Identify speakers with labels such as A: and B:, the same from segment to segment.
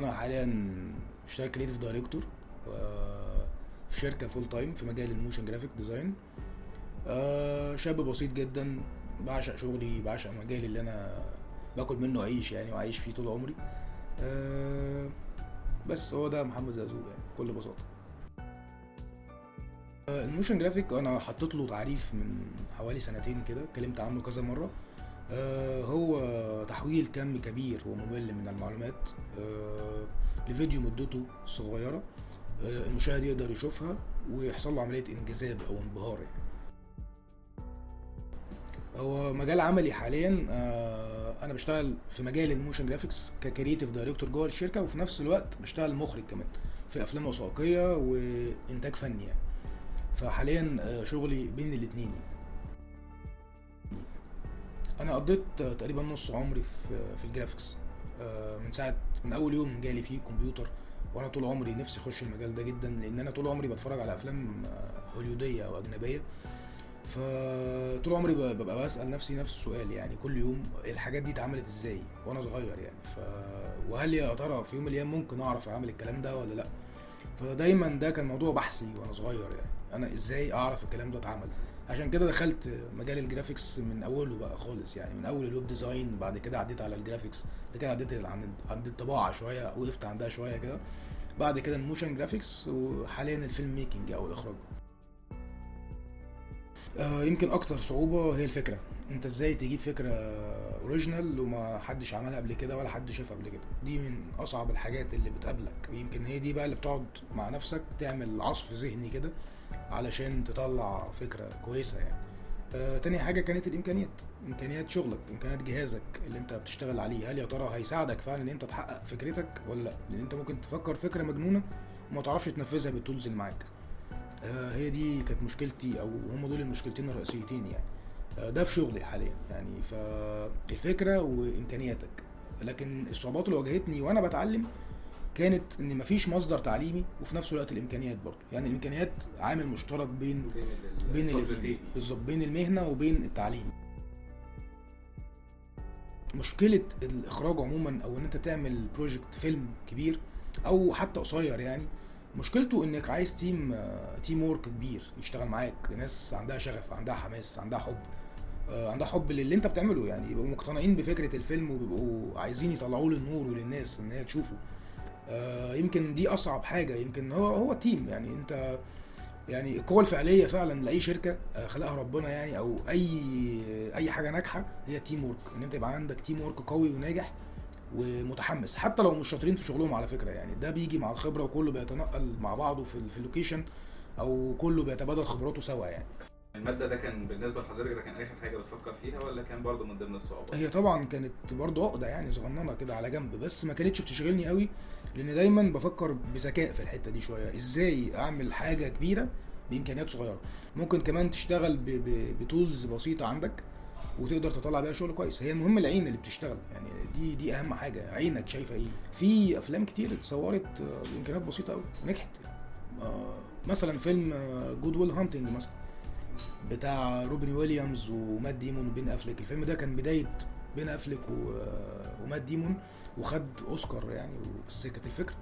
A: انا حاليا بشتغل كريتيف دايركتور في شركه فول تايم في مجال الموشن جرافيك ديزاين. شاب بسيط جدا، بعشق شغلي، بعشق مجالي اللي انا باكل منه عيش يعني، وعايش فيه طول عمري. بس هو ده محمد زقزوق يعني بكل بساطه. الموشن جرافيك انا حطيت له تعريف من حوالي سنتين كده، اتكلمت عنه كذا مره. هو تحويل كم كبير وممل من المعلومات لفيديو مدته صغيرة، المشاهد يقدر يشوفها ويحصل له عملية انجذاب او انبهار يعني. هو مجال عملي حاليا، انا بشتغل في مجال الموشن جرافيكس ككريتيف دايركتور جوه الشركة، وفي نفس الوقت بشتغل مخرج كمان في افلام وثائقية وانتاج فني يعني. فحاليا شغلي بين الاتنين يعني. انا قضيت تقريبا نص عمري في الجرافيكس، من اول يوم جالي فيه كمبيوتر. وانا طول عمري نفسي اخش المجال ده جدا، لان انا طول عمري بتفرج على افلام هوليوديه او اجنبيه. فطول عمري ببقى بسال نفسي نفس السؤال يعني كل يوم، الحاجات دي اتعملت ازاي وانا صغير يعني. وهل يا ترى في يوم من الايام ممكن اعرف اعمل الكلام ده ولا لا؟ فدايما ده كان موضوع بحثي وانا صغير يعني، انا ازاي اعرف الكلام ده اتعمل. عشان كده دخلت مجال الجرافيكس من اوله بقى خالص يعني، من اول الويب ديزاين، بعد كده عديت على الجرافيكس، بعد كده عديت عند الطباعه شويه، وقفت عندها شويه كده، بعد كده الموشن جرافيكس، وحاليا الفيلم ميكنج او الاخراج. يمكن اكتر صعوبه هي الفكره، انت ازاي تجيب فكره اوريجينال وما حدش عملها قبل كده ولا حد شافها قبل كده. دي من اصعب الحاجات اللي بتقابلك، ويمكن هي دي بقى اللي بتقعد مع نفسك تعمل عصف ذهني كده علشان تطلع فكره كويسه يعني. تاني حاجه كانت امكانيات شغلك، امكانيات جهازك اللي انت بتشتغل عليه، هل يا ترى هيساعدك فعلا ان انت تحقق فكرتك ولا لا؟ لان انت ممكن تفكر فكره مجنونه وما تعرفش تنفذها بالتولز اللي معاك. هي دي كانت مشكلتي، او هم دول المشكلتين الرئيسيتين يعني. ده في شغلي حاليا يعني، فالفكره وامكانياتك. لكن الصعوبات اللي واجهتني وانا بتعلم كانت ان مفيش مصدر تعليمي، وفي نفس الوقت الامكانيات برضه يعني. الامكانيات عامل مشترك بين الاثنين بالظبط، بين المهنه وبين التعليم. مشكله الاخراج عموما، او ان انت تعمل بروجكت فيلم كبير او حتى قصير يعني، مشكلته انك عايز تيم وورك كبير يشتغل معاك، ناس عندها شغف، عندها حماس، عندها حب، عندها حب للي انت بتعمله يعني، يبقوا مقتنعين بفكره الفيلم وبيبقوا عايزين يطلعوه للنور وللناس ان هي تشوفه. يمكن دي اصعب حاجه، يمكن هو التيم يعني. انت يعني القوة الفعلية فعلا لأي شركة خلقها ربنا يعني، أو أي حاجة ناجحة، هي تيم وورك. إن أنت يبقى عندك تيم وورك قوي وناجح ومتحمس، حتى لو مش شاطرين في شغلهم على فكرة يعني. ده بيجي مع الخبرة، وكله بيتنقل مع بعضه في اللوكيشن، أو كله بيتبادل خبراته سوا يعني.
B: المادة ده كان بالنسبة لحضرتك ده كان آخر حاجة بتفكر فيها، ولا كان برضو من ضمن الصعوبات؟
A: هي طبعا كانت برضه عقدة يعني صغننة كده على جنب، بس ما كانتش بتشغلني قوي، لأن دايما بفكر بذكاء في الحتة دي شوية، إزاي أعمل حاجة كبيرة بامكانيات صغيره. ممكن كمان تشتغل بتولز بسيطه عندك وتقدر تطلع بيها شغل كويس. هي المهم العين اللي بتشتغل يعني، دي اهم حاجه، عينك شايفه ايه. في افلام كتير اتصورت بامكانيات بسيطه قوي ونجحت يعني. مثلا فيلم جود ويل هانتنج مثلا، بتاع روبن ويليامز ومات ديمون وبين افليك. الفيلم ده كان بدايه بين افليك ومات ديمون، وخد اوسكار يعني. بس كانت الفكره،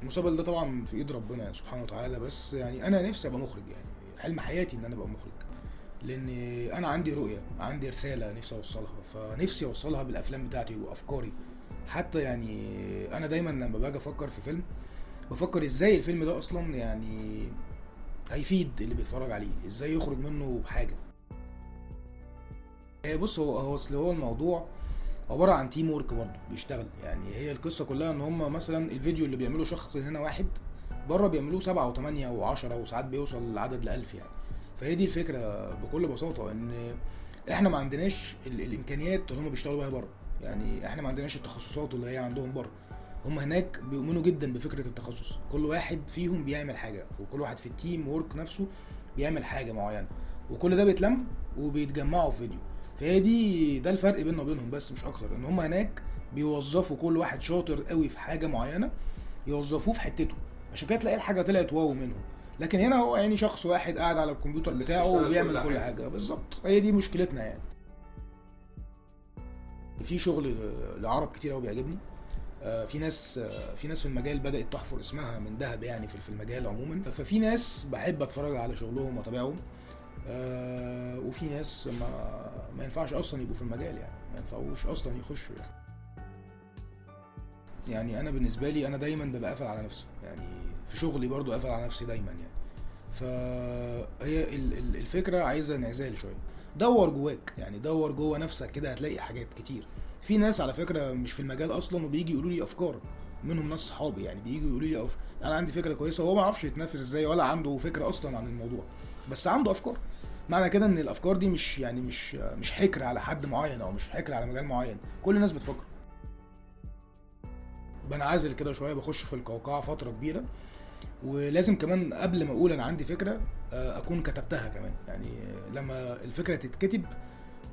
A: المستقبل ده طبعا في ايد ربنا يعني سبحانه وتعالى، بس يعني انا نفسي ابقى مخرج يعني، حلم حياتي ان انا ابقى مخرج، لان انا عندي رؤيه، عندي رساله نفسي اوصلها، فنفسي اوصلها بالافلام بتاعتي وافكاري. حتى يعني انا دايما لما باجي افكر في فيلم، بفكر ازاي الفيلم ده اصلا يعني هيفيد اللي بيتفرج عليه، ازاي يخرج منه بحاجه. بص، هو اصل هو الموضوع عباره عن تيم وورك برضه بيشتغل يعني. هي القصه كلها ان هم مثلا الفيديو اللي بيعمله شخص هنا واحد، بره بيعملوه 7 و8 و10، وساعات بيوصل العدد ل1000 يعني. فهي دي الفكره بكل بساطه، ان احنا ما عندناش الامكانيات اللي هم بيشتغلوا بيها بره يعني. احنا ما عندناش التخصصات اللي هي عندهم بره. هم هناك بيؤمنوا جدا بفكره التخصص، كل واحد فيهم بيعمل حاجه، وكل واحد في التيم وورك نفسه بيعمل حاجه معينه، وكل ده بيتلم وبيتجمعوا في فيديو. فهي ده الفرق بيننا وبينهم، بس مش اكتر. ان هم هناك بيوظفوا كل واحد شاطر قوي في حاجه معينه، يوظفوه في حتته، عشان كده تلاقي الحاجه طلعت واو منهم. لكن هنا هو يعني شخص واحد قاعد على الكمبيوتر بتاعه وبيعمل كل حاجه بالظبط. هي دي مشكلتنا يعني. في شغل لعرب كتير قوي بيعجبني، في ناس في المجال بدات تحفر اسمها من ذهب يعني في المجال عموما. ففي ناس بحب اتفرج على شغلهم واتابعهم، وفي ناس ما ينفعش اصلا يبقوا في المجال، يعني ما ينفعوش اصلا يخشوا يعني انا بالنسبه لي انا دايما ببقى قافل على نفسي، يعني في شغلي برضو قافل على نفسي دايما يعني. فهي الفكره عايزه انعزال شويه. دور جواك، يعني دور جوه نفسك كده هتلاقي حاجات كتير. في ناس على فكره مش في المجال اصلا وبيجي يقولوا لي افكار، منهم ناس صحابي يعني بييجوا يقولوا لي انا عندي فكره كويسه، وهو ما يعرفش يتنفذ ازاي ولا عنده فكره اصلا عن الموضوع، بس عنده افكار. معنى كده ان الافكار دي مش حكر على حد معين او مش حكر على مجال معين، كل الناس بتفكر. بنعزل كده شويه، بخش في القوقعه فتره كبيره، ولازم كمان قبل ما اقول انا عندي فكره اكون كتبتها كمان. يعني لما الفكره تتكتب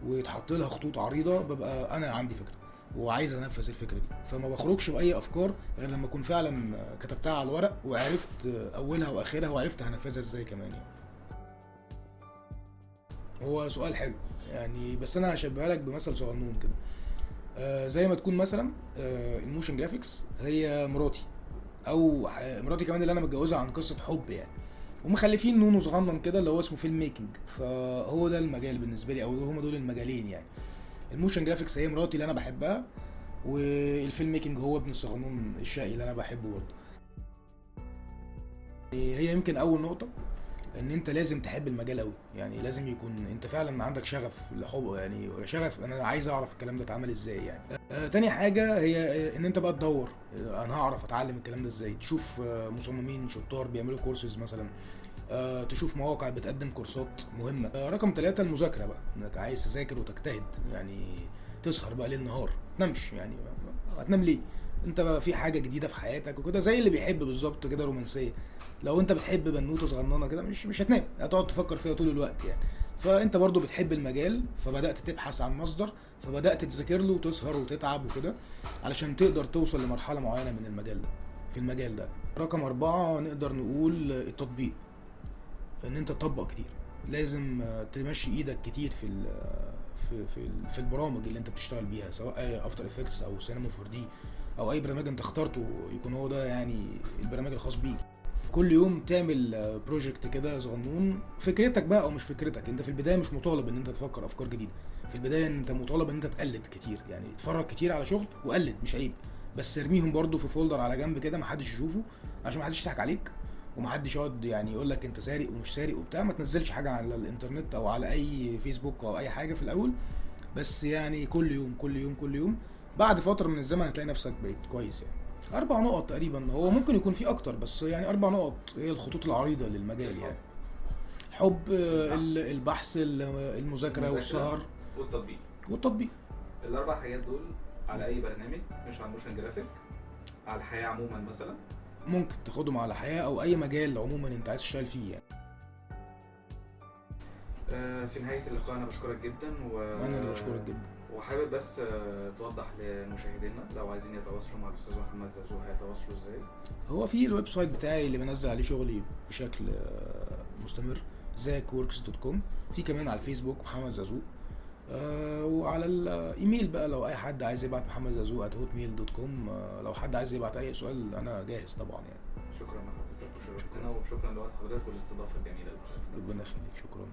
A: ويتحط لها خطوط عريضه ببقى انا عندي فكره وعايز انفذ الفكره دي، فما بخرجش باي افكار غير لما اكون فعلا كتبتها على الورق وعرفت اولها واخرها وعرفت هنفذها ازاي كمان يعني. هو سؤال حلو يعني، بس انا هشبهها لك بمثل صغنون كده. زي ما تكون مثلا الموشن جرافيكس هي مراتي، او مراتي كمان اللي انا متجوزها عن قصه حب يعني، ومخلفين نونو صغنن كده اللي هو اسمه فيلم ميكنج. فهو ده المجال بالنسبه لي، او هم دول المجالين يعني. الموشن جرافيكس هي مراتي اللي انا بحبها، والفيلم ميكنج هو ابن الصغنون الشقي اللي انا بحبه برضه. هي يمكن اول نقطه ان انت لازم تحب المجال قوي، يعني لازم يكون انت فعلا عندك شغف لحب، يعني شغف انا عايز اعرف الكلام ده اتعمل ازاي يعني. تاني حاجه هي ان انت بقى تدور انا هعرف اتعلم الكلام ده ازاي، تشوف مصممين شطار بيعملوا كورسز مثلا، تشوف مواقع بتقدم كورسات مهمه. رقم 3 المذاكره بقى، انك عايز تذاكر وتجتهد، يعني تسهر بقى ليل نهار تنامش، يعني هتنام ليه؟ انت بقى في حاجه جديده في حياتك وكده، زي اللي بيحب بالظبط كده رومانسيه. لو انت بتحب بنوته صغننه كده مش هتنام، هتقعد تفكر فيها طول الوقت يعني. فانت برضو بتحب المجال، فبدات تبحث عن مصدر، فبدات تذاكر له وتسهر وتتعب وكده علشان تقدر توصل لمرحله معينه من المجال ده في المجال ده. رقم 4 نقدر نقول التطبيق، ان انت تطبق كتير. لازم تمشي ايدك كتير في البرامج اللي انت بتشتغل بيها، سواء افتر افكتس او سينما 4 دي او اي برنامج انت اخترته يكون هو ده يعني البرنامج الخاص بيك. كل يوم تعمل بروجكت كده صغنون، فكرتك بقى او مش فكرتك. انت في البدايه مش مطالب ان انت تفكر افكار جديده، في البدايه انت مطالب ان انت تقلد كتير، يعني تتفرج كتير على شغل وقلد، مش عيب، بس ارميهم برضو في فولدر على جنب كده محدش يشوفه، عشان محدش يضحك عليك ومحدش يقعد يعني يقول لك انت سارق ومش سارق وبتاع. ما تنزلش حاجه على الانترنت او على اي فيسبوك او اي حاجه في الاول، بس يعني كل يوم كل يوم كل يوم، بعد فتره من الزمن هتلاقي نفسك بقيت كويس يعني. 4 نقط تقريبا، هو ممكن يكون في اكتر بس يعني 4 نقط هي الخطوط العريضه للمجال يعني. حب، البحث، المذاكره والسهر والتطبيق.
B: الاربع حاجات دول على اي برنامج، مش على موشن جرافيك، على الحياه عموما مثلا
A: ممكن تاخدهم على الحياه او اي مجال عموما انت عايز تشتغل فيه يعني.
B: في نهايه اللقاء انا بشكرك جدا
A: انا اللي بشكرك جدا،
B: وحابب بس توضح لمشاهدينا لو عايزين يتواصلوا مع الاستاذ محمد زازو هيتواصلوا ازاي؟
A: هو في الويب سايت بتاعي اللي بنزل عليه شغلي بشكل مستمر، zakworks.com. في كمان على الفيسبوك محمد زازو، وعلى الايميل بقى لو اي حد عايز يبعت محمد زازو @hotmail.com. لو حد عايز يبعت اي سؤال انا جاهز طبعا يعني.
B: شكرا لحضرتك وشرفتنا، وشكرا لوقت حضرتك والاستضافه الجميله اللي حضرتك.
A: ربنا يخليك، شكرا.